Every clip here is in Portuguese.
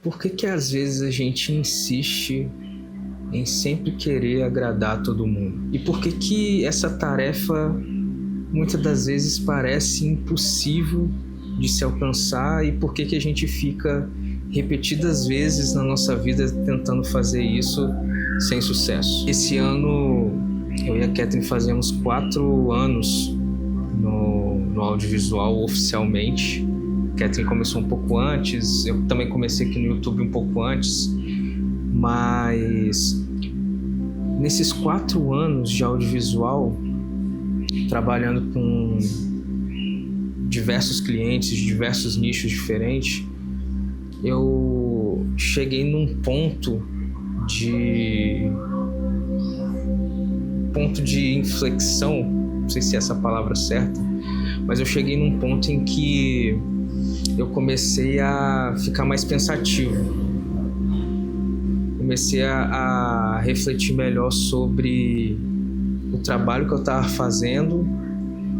Por que que às vezes a gente insiste em sempre querer agradar todo mundo? E por que que essa tarefa muitas das vezes parece impossível de se alcançar e por que que a gente fica repetidas vezes na nossa vida tentando fazer isso sem sucesso? Esse ano eu e a Kathleen fazemos 4 anos no audiovisual oficialmente. A Kathleen começou um pouco antes, eu também comecei aqui no YouTube um pouco antes, mas nesses 4 anos de audiovisual, trabalhando com diversos clientes, diversos nichos diferentes, eu cheguei num ponto de inflexão, não sei se é essa a palavra certa, mas eu cheguei num ponto em que eu comecei a ficar mais pensativo. Comecei a refletir melhor sobre o trabalho que eu estava fazendo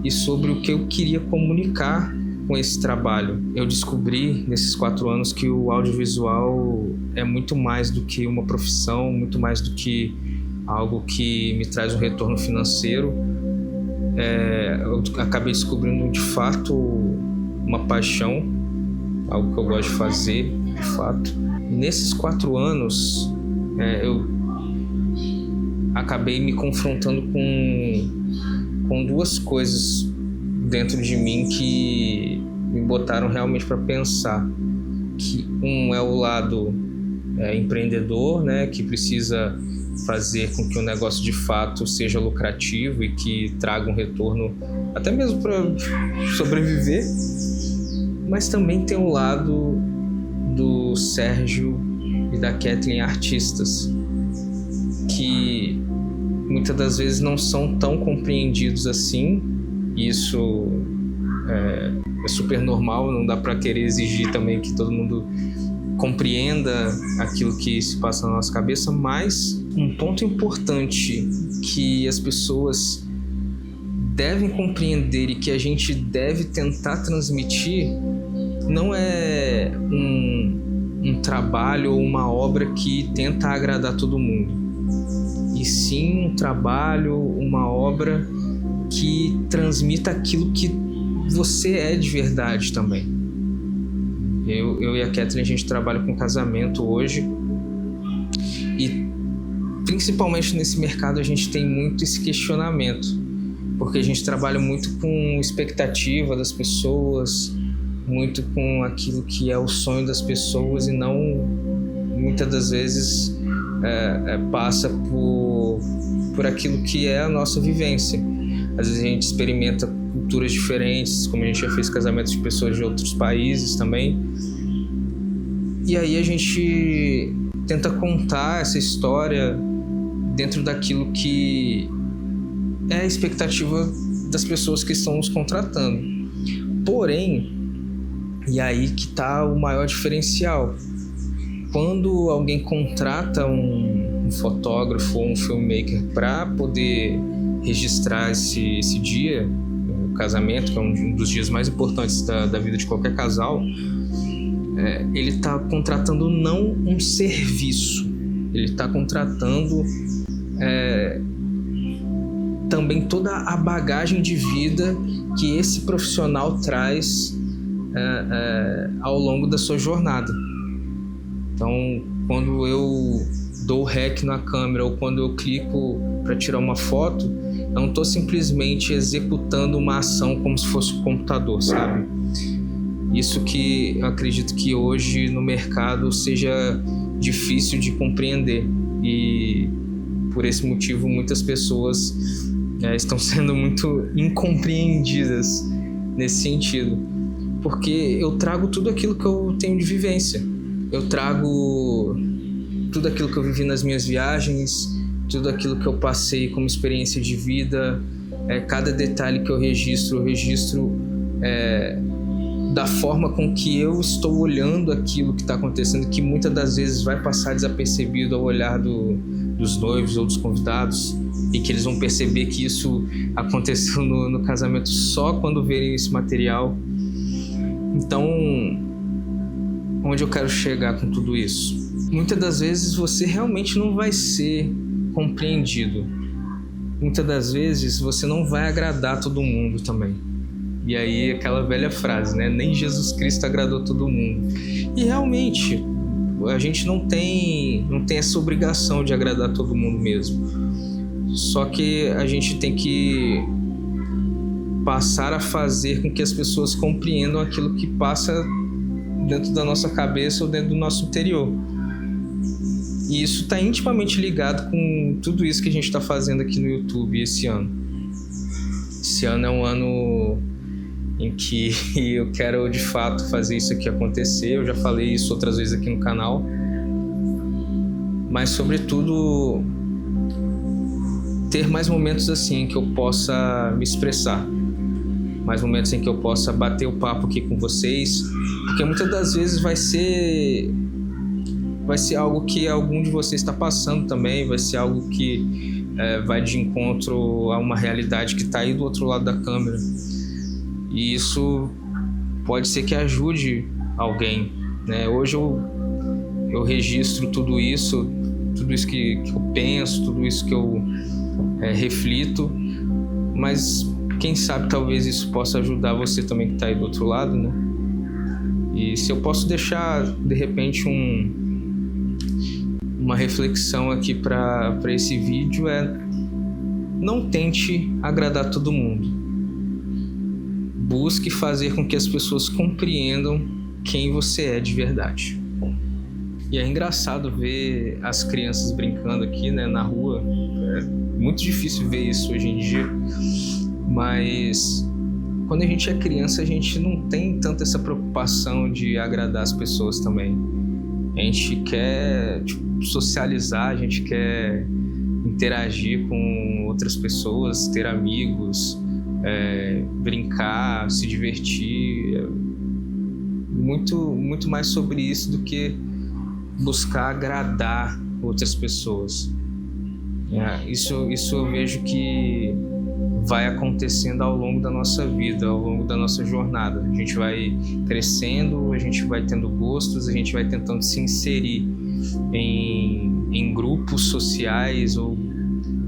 e sobre o que eu queria comunicar com esse trabalho. Eu descobri nesses 4 anos que o audiovisual é muito mais do que uma profissão, muito mais do que algo que me traz um retorno financeiro. Eu acabei descobrindo de fato uma paixão, algo que eu gosto de fazer de fato. Nesses 4 anos eu acabei me confrontando com 2 coisas dentro de mim que me botaram realmente para pensar. Que um é o lado empreendedor, né, que precisa fazer com que o negócio de fato seja lucrativo e que traga um retorno até mesmo para sobreviver, mas também tem o lado do Sérgio e da Kathleen artistas, que muitas das vezes não são tão compreendidos assim. Isso é super normal, não dá para querer exigir também que todo mundo compreenda aquilo que se passa na nossa cabeça, mas um ponto importante que as pessoas devem compreender e que a gente deve tentar transmitir não é um trabalho ou uma obra que tenta agradar todo mundo, e sim um trabalho, uma obra que transmita aquilo que você é de verdade também. Eu e a Kathleen, a gente trabalha com casamento hoje e principalmente nesse mercado a gente tem muito esse questionamento, porque a gente trabalha muito com expectativa das pessoas, muito com aquilo que é o sonho das pessoas e não, muitas das vezes, passa por aquilo que é a nossa vivência. Às vezes a gente experimenta culturas diferentes, como a gente já fez casamentos de pessoas de outros países também. E aí a gente tenta contar essa história dentro daquilo que é a expectativa das pessoas que estão nos contratando. Porém, e aí que está o maior diferencial. Quando alguém contrata um fotógrafo ou um filmmaker para poder registrar esse dia, o casamento, que é um dos dias mais importantes da vida de qualquer casal, ele está contratando não um serviço, ele está contratando também toda a bagagem de vida que esse profissional traz ao longo da sua jornada. Então, quando eu dou REC na câmera ou quando eu clico para tirar uma foto, eu não estou simplesmente executando uma ação como se fosse um computador, sabe? Isso que eu acredito que hoje no mercado seja difícil de compreender, e por esse motivo muitas pessoas estão sendo muito incompreendidas nesse sentido, porque eu trago tudo aquilo que eu tenho de vivência, eu trago tudo aquilo que eu vivi nas minhas viagens, tudo aquilo que eu passei como experiência de vida, cada detalhe que eu registro da forma com que eu estou olhando aquilo que está acontecendo, que muitas das vezes vai passar desapercebido ao olhar dos noivos ou dos convidados, e que eles vão perceber que isso aconteceu no casamento só quando verem esse material. Então, Onde eu quero chegar com tudo isso? Muitas das vezes você realmente não vai ser compreendido. Muitas das vezes você não vai agradar todo mundo também. E aí aquela velha frase, né? Nem Jesus Cristo agradou todo mundo. E realmente, a gente não tem essa obrigação de agradar todo mundo mesmo. Só que a gente tem que passar a fazer com que as pessoas compreendam aquilo que passa dentro da nossa cabeça ou dentro do nosso interior. E isso está intimamente ligado com tudo isso que a gente está fazendo aqui no YouTube esse ano. Esse ano é um ano em que eu quero de fato fazer isso aqui acontecer. Eu já falei isso outras vezes aqui no canal. Mas sobretudo ter mais momentos assim em que eu possa me expressar. Mais momentos em que eu possa bater o papo aqui com vocês. Porque muitas das vezes vai ser algo que algum de vocês está passando também. Vai ser algo que vai de encontro a uma realidade que está aí do outro lado da câmera. E isso pode ser que ajude alguém, né? Hoje eu registro tudo isso que eu penso, tudo isso que eu reflito, mas quem sabe talvez isso possa ajudar você também que está aí do outro lado, né? E se eu posso deixar de repente uma reflexão aqui para esse vídeo não tente agradar todo mundo. Busque fazer com que as pessoas compreendam quem você é de verdade. E é engraçado ver as crianças brincando aqui, né, na rua. É muito difícil ver isso hoje em dia. Mas quando a gente é criança, a gente não tem tanto essa preocupação de agradar as pessoas também. A gente quer socializar, a gente quer interagir com outras pessoas, ter amigos, brincar, se divertir, muito mais sobre isso do que buscar agradar outras pessoas. Isso eu vejo que vai acontecendo ao longo da nossa vida, ao longo da nossa jornada. A gente vai crescendo, a gente vai tendo gostos, a gente vai tentando se inserir em grupos sociais ou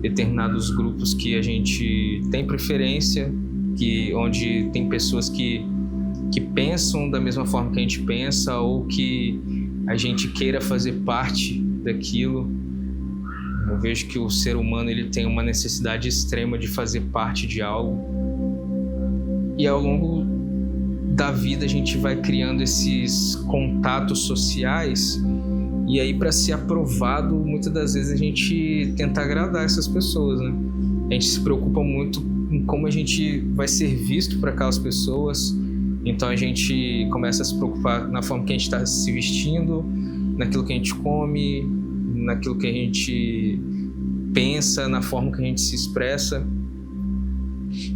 determinados grupos que a gente tem preferência, onde tem pessoas que pensam da mesma forma que a gente pensa ou que a gente queira fazer parte daquilo. Eu vejo que o ser humano ele tem uma necessidade extrema de fazer parte de algo. E ao longo da vida a gente vai criando esses contatos sociais. E aí, para ser aprovado, muitas das vezes a gente tenta agradar essas pessoas, né? A gente se preocupa muito em como a gente vai ser visto para aquelas pessoas. Então a gente começa a se preocupar na forma que a gente está se vestindo, naquilo que a gente come, naquilo que a gente pensa, na forma que a gente se expressa.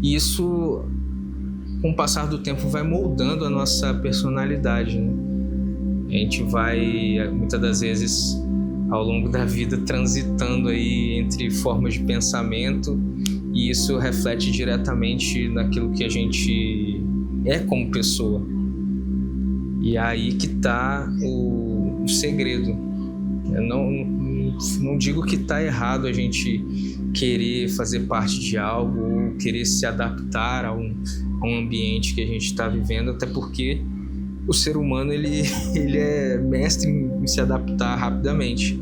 E isso, com o passar do tempo, vai moldando a nossa personalidade, né? A gente vai, muitas das vezes, ao longo da vida, transitando aí entre formas de pensamento, e isso reflete diretamente naquilo que a gente é como pessoa. E é aí que está o segredo. Eu não digo que está errado a gente querer fazer parte de algo ou querer se adaptar a um ambiente que a gente está vivendo, até porque o ser humano ele é mestre em se adaptar rapidamente.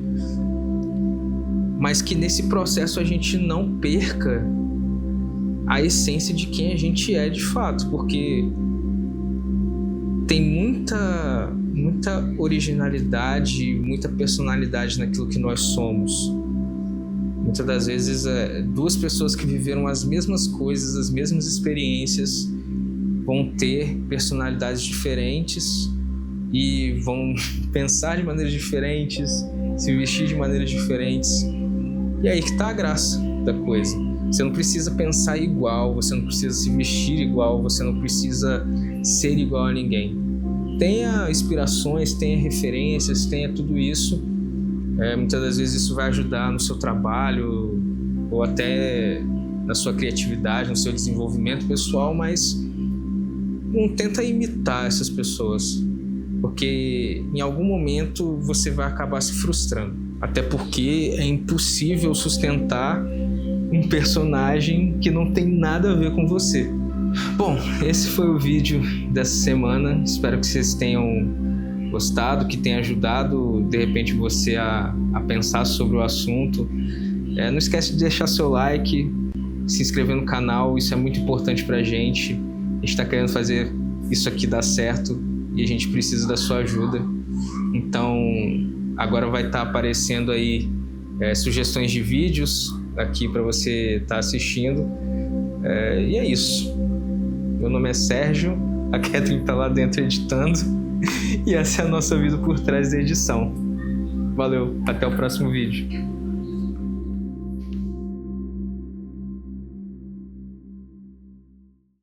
Mas que nesse processo a gente não perca a essência de quem a gente é de fato, porque tem muita originalidade, muita personalidade naquilo que nós somos. Muitas das vezes, duas pessoas que viveram as mesmas coisas, as mesmas experiências, vão ter personalidades diferentes e vão pensar de maneiras diferentes, se vestir de maneiras diferentes. E aí que está a graça da coisa. Você não precisa pensar igual, você não precisa se vestir igual, você não precisa ser igual a ninguém. Tenha inspirações, tenha referências, tenha tudo isso. Muitas das vezes isso vai ajudar no seu trabalho ou até na sua criatividade, no seu desenvolvimento pessoal, mas não tenta imitar essas pessoas. porque em algum momento você vai acabar se frustrando. Até porque é impossível sustentar um personagem que não tem nada a ver com você. Bom, esse foi o vídeo dessa semana. Espero que vocês tenham gostado, que tenha ajudado de repente você a pensar sobre o assunto. Não esquece de deixar seu like, se inscrever no canal, isso é muito importante pra gente. A gente tá querendo fazer isso aqui dar certo e a gente precisa da sua ajuda. Então agora vai estar aparecendo aí sugestões de vídeos aqui para você estar assistindo. E é isso. Meu nome é Sérgio, a Catherine tá lá dentro editando e essa é a nossa vida por trás da edição. Valeu, até o próximo vídeo.